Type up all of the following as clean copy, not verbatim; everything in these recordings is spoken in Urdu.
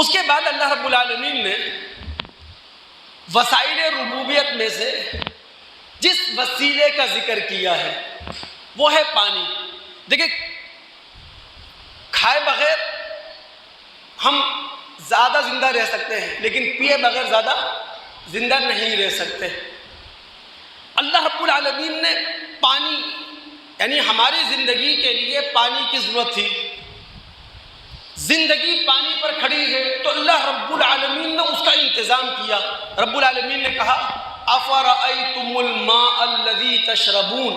اس کے بعد اللہ رب العالمین نے وسائل ربوبیت میں سے جس وسیلے کا ذکر کیا ہے وہ ہے پانی۔ دیکھیں، کھائے بغیر ہم زیادہ زندہ رہ سکتے ہیں، لیکن پیے بغیر زیادہ زندہ نہیں رہ سکتے۔ اللہ رب العالمین نے پانی، یعنی ہماری زندگی کے لیے پانی کی ضرورت تھی، زندگی پانی پر کھڑی ہے، تو اللہ رب العالمین نے اس کا انتظام کیا۔ رب العالمین نے کہا افرأیتم الماء الذی تشربون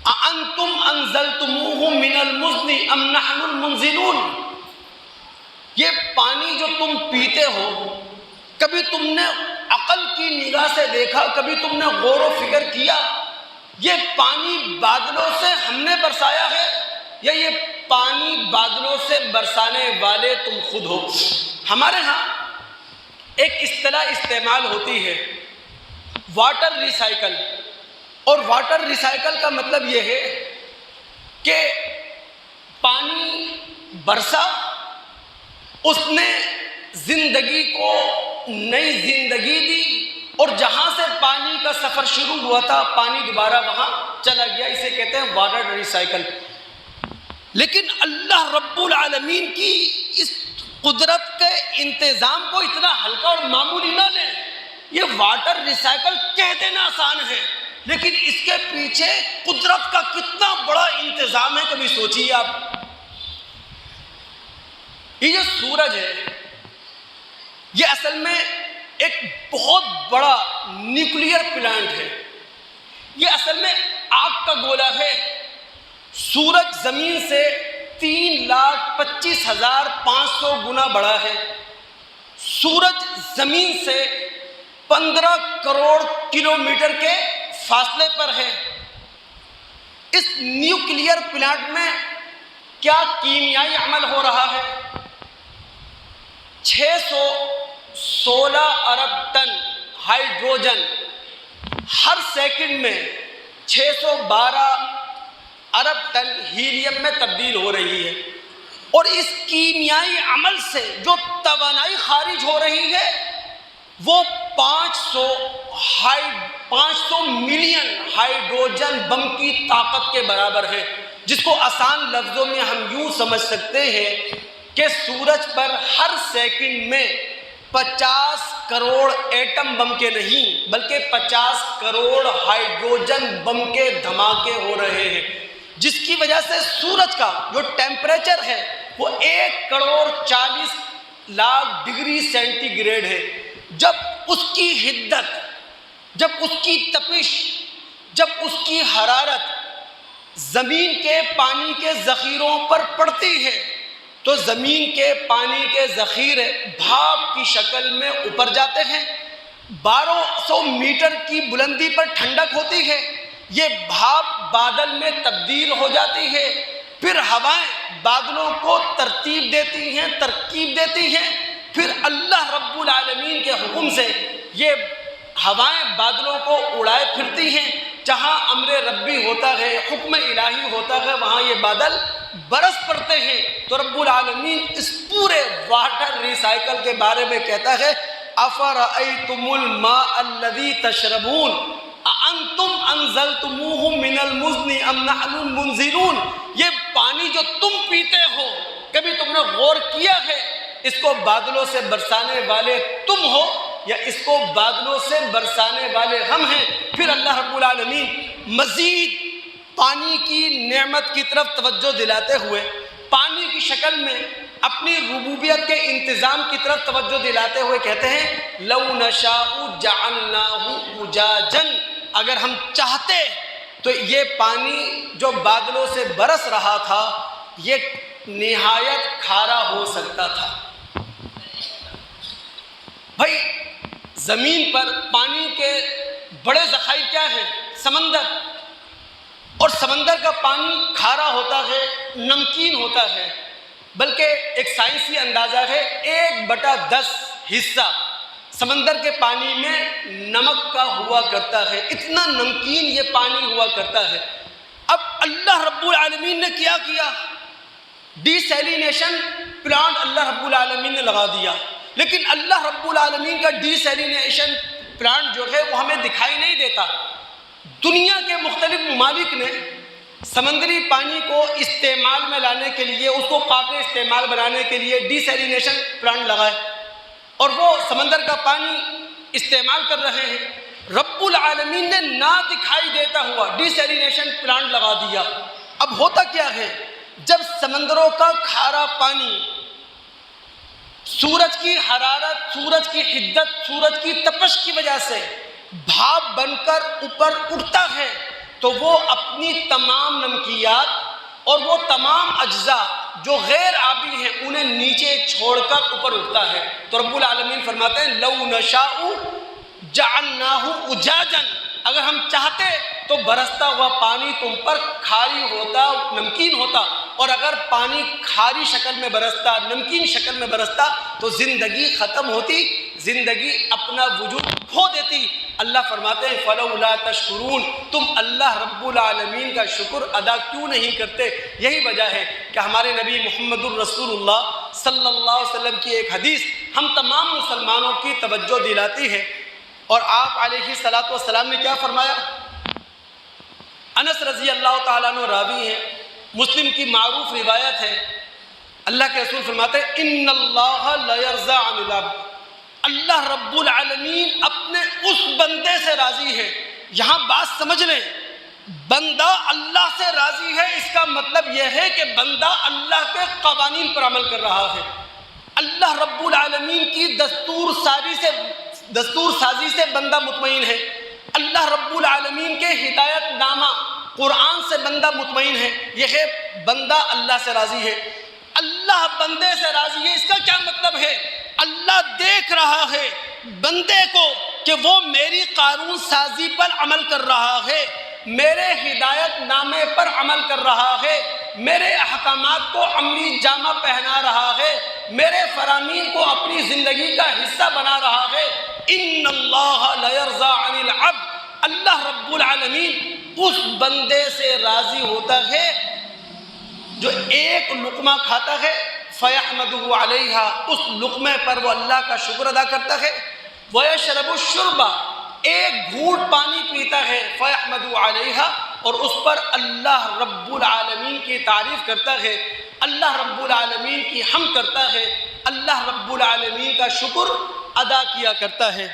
اانتم انزلتموہ من المزن ام نحن المنزلون۔ یہ پانی جو تم پیتے ہو، کبھی تم نے عقل کی نگاہ سے دیکھا، کبھی تم نے غور و فکر کیا یہ پانی بادلوں سے ہم نے برسایا ہے یا یہ پانی بادلوں سے برسانے والے تم خود ہو؟ ہمارے ہاں ایک اصطلاح استعمال ہوتی ہے واٹر ریسائیکل، اور واٹر ریسائیکل کا مطلب یہ ہے کہ پانی برسا، اس نے زندگی کو نئی زندگی دی، اور جہاں سے پانی کا سفر شروع ہوا تھا پانی دوبارہ وہاں چلا گیا، اسے کہتے ہیں واٹر ریسائیکل۔ لیکن اللہ رب العالمین کی اس قدرت کے انتظام کو اتنا ہلکا اور معمولی نہ لیں۔ یہ واٹر ریسائیکل کہہ دینا آسان ہے، لیکن اس کے پیچھے قدرت کا کتنا بڑا انتظام ہے، کبھی سوچیے آپ۔ یہ جو سورج ہے یہ اصل میں ایک بہت بڑا نیوکلیئر پلانٹ ہے، یہ اصل میں آگ کا گولا ہے۔ سورج زمین سے 3,25,500 گنا بڑا ہے۔ سورج زمین سے 15 کروڑ کلومیٹر کے فاصلے پر ہے۔ اس نیوکلیئر پلانٹ میں کیا کیمیائی عمل ہو رہا ہے؟ 616 ارب ٹن ہائیڈروجن ہر سیکنڈ میں 612 ارب ٹن ہیلیم میں تبدیل ہو رہی ہے، اور اس کیمیائی عمل سے جو توانائی خارج ہو رہی ہے وہ 500 ملین ہائیڈروجن بم کی طاقت کے برابر ہے، جس کو آسان لفظوں میں ہم یوں سمجھ سکتے ہیں کہ سورج پر ہر سیکنڈ میں 50 کروڑ ایٹم بم کے نہیں بلکہ 50 کروڑ ہائیڈروجن بم کے دھماکے ہو رہے ہیں، جس کی وجہ سے سورج کا جو ٹیمپریچر ہے وہ 1,40,00,000 ڈگری سینٹی گریڈ ہے۔ جب اس کی حدت، جب اس کی تپش، جب اس کی حرارت زمین کے پانی کے ذخیروں پر پڑتی ہے تو زمین کے پانی کے ذخیرے بھاپ کی شکل میں اوپر جاتے ہیں، 1200 میٹر کی بلندی پر ٹھنڈک ہوتی ہے، یہ بھاپ بادل میں تبدیل ہو جاتی ہے، پھر ہوائیں بادلوں کو ترکیب دیتی ہیں، پھر اللہ رب العالمین کے حکم سے یہ ہوائیں بادلوں کو اڑائے پھرتی ہیں، جہاں امر ربی ہوتا ہے، حکم الہی ہوتا ہے، وہاں یہ بادل برس پڑتے ہیں۔ تو رب العالمین اس پورے واٹر ریسائیکل کے بارے میں کہتا ہے افرأیتم الماء الذی تشربون اانتم انزلتموہ من المزن ام نحن المنزلون۔ یہ پانی جو تم پیتے ہو، کبھی تم نے غور کیا ہے اس کو بادلوں سے برسانے والے تم ہو یا اس کو بادلوں سے برسانے والے ہم ہیں؟ پھر اللہ رب العالمین مزید پانی کی نعمت کی طرف توجہ دلاتے ہوئے، پانی کی شکل میں اپنی ربوبیت کے انتظام کی طرف توجہ دلاتے ہوئے کہتے ہیں لو نشاء جعلناہ اجاجا، اگر ہم چاہتے تو یہ پانی جو بادلوں سے برس رہا تھا یہ نہایت کھارا ہو سکتا تھا۔ بھائی زمین پر پانی کے بڑے ذخائر کیا ہیں؟ سمندر، اور سمندر کا پانی کھارا ہوتا ہے، نمکین ہوتا ہے، بلکہ ایک سائنسی اندازہ ہے 1/10 حصہ سمندر کے پانی میں نمک کا ہوا کرتا ہے، اتنا نمکین یہ پانی ہوا کرتا ہے۔ اب اللہ رب العالمین نے کیا ڈی سیلینیشن پلانٹ اللہ رب العالمین نے لگا دیا، لیکن اللہ رب العالمین کا ڈی سیلینیشن پلانٹ جو ہے وہ ہمیں دکھائی نہیں دیتا۔ دنیا کے مختلف ممالک نے سمندری پانی کو استعمال میں لانے کے لیے، اس کو قابل استعمال بنانے کے لیے ڈی سیلینیشن پلانٹ لگائے اور وہ سمندر کا پانی استعمال کر رہے ہیں۔ رب العالمین نے نہ دکھائی دیتا ہوا ڈی سیلینیشن پلانٹ لگا دیا۔ اب ہوتا کیا ہے، جب سمندروں کا کھارا پانی سورج کی حرارت، سورج کی حدت، سورج کی تپش کی وجہ سے بھاپ بن کر اوپر اٹھتا ہے تو وہ اپنی تمام نمکیات اور وہ تمام اجزاء جو غیر آبی ہیں انہیں نیچے چھوڑ کر اوپر اٹھتا ہے۔ تو رب العالمین فرماتے ہیں لو نشاء جعلناہ اجاجا، اگر ہم چاہتے تو برستا ہوا پانی تم پر کھاری ہوتا، نمکین ہوتا، اور اگر پانی کھاری شکل میں برستا، نمکین شکل میں برستا تو زندگی ختم ہوتی، زندگی اپنا وجود کھو دیتی۔ اللہ فرماتے ہیں فلولا تشکرون، تم اللہ رب العالمین کا شکر ادا کیوں نہیں کرتے؟ یہی وجہ ہے کہ ہمارے نبی محمد الرسول اللہ صلی اللہ علیہ وسلم کی ایک حدیث ہم تمام مسلمانوں کی توجہ دلاتی ہے، اور آپ علیہ الصلوۃ والسلام نے کیا فرمایا؟ انس رضی اللہ تعالیٰ عنہ راوی ہیں، مسلم کی معروف روایت ہے، اللہ کے رسول فرماتے ہیں ان اللہ لا یرضى عن العبد، اللہ رب العالمین اپنے اس بندے سے راضی ہے۔ یہاں بات سمجھ لیں، بندہ اللہ سے راضی ہے، اس کا مطلب یہ ہے کہ بندہ اللہ کے قوانین پر عمل کر رہا ہے، اللہ رب العالمین کی دستور سازی سے بندہ مطمئن ہے، اللہ رب العالمین کے ہدایت نامہ قرآن سے بندہ مطمئن ہے، یہ ہے بندہ اللہ سے راضی ہے۔ اللہ بندے سے راضی ہے، اس کا کیا مطلب ہے؟ اللہ دیکھ رہا ہے بندے کو کہ وہ میری قانون سازی پر عمل کر رہا ہے، میرے ہدایت نامے پر عمل کر رہا ہے، میرے احکامات کو عملی جامہ پہنا رہا ہے، میرے فرامین کو اپنی زندگی کا حصہ بنا رہا ہے۔ ان اللہ لا یرضى عن العبد، اللہ رب العالمین اس بندے سے راضی ہوتا ہے جو ایک لقمہ کھاتا ہے فیحمدہ علیہا، اس لقمے پر وہ اللہ کا شکر ادا کرتا ہے، ویشرب الشربہ، ایک گھونٹ پانی پیتا ہے فیحمدہ علیہا، اور اس پر اللہ رب العالمین کی تعریف کرتا ہے، اللہ رب العالمین کی حمد کرتا ہے، اللہ رب العالمین کا شکر ادا کیا کرتا ہے۔